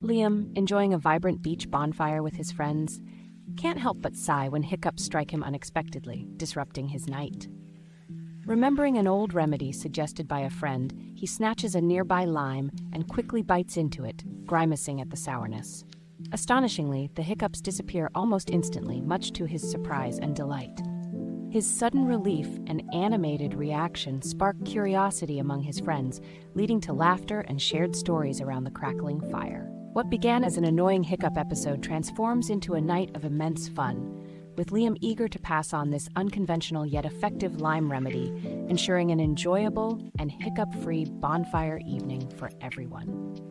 Liam, enjoying a vibrant beach bonfire with his friends, can't help but sigh when hiccups strike him unexpectedly, disrupting his night. Remembering an old remedy suggested by a friend, he snatches a nearby lime and quickly bites into it, grimacing at the sourness. Astonishingly, the hiccups disappear almost instantly, much to his surprise and delight. His sudden relief and animated reaction spark curiosity among his friends, leading to laughter and shared stories around the crackling fire. What began as an annoying hiccup episode transforms into a night of immense fun, with Liam eager to pass on this unconventional yet effective lime remedy, ensuring an enjoyable and hiccup-free bonfire evening for everyone.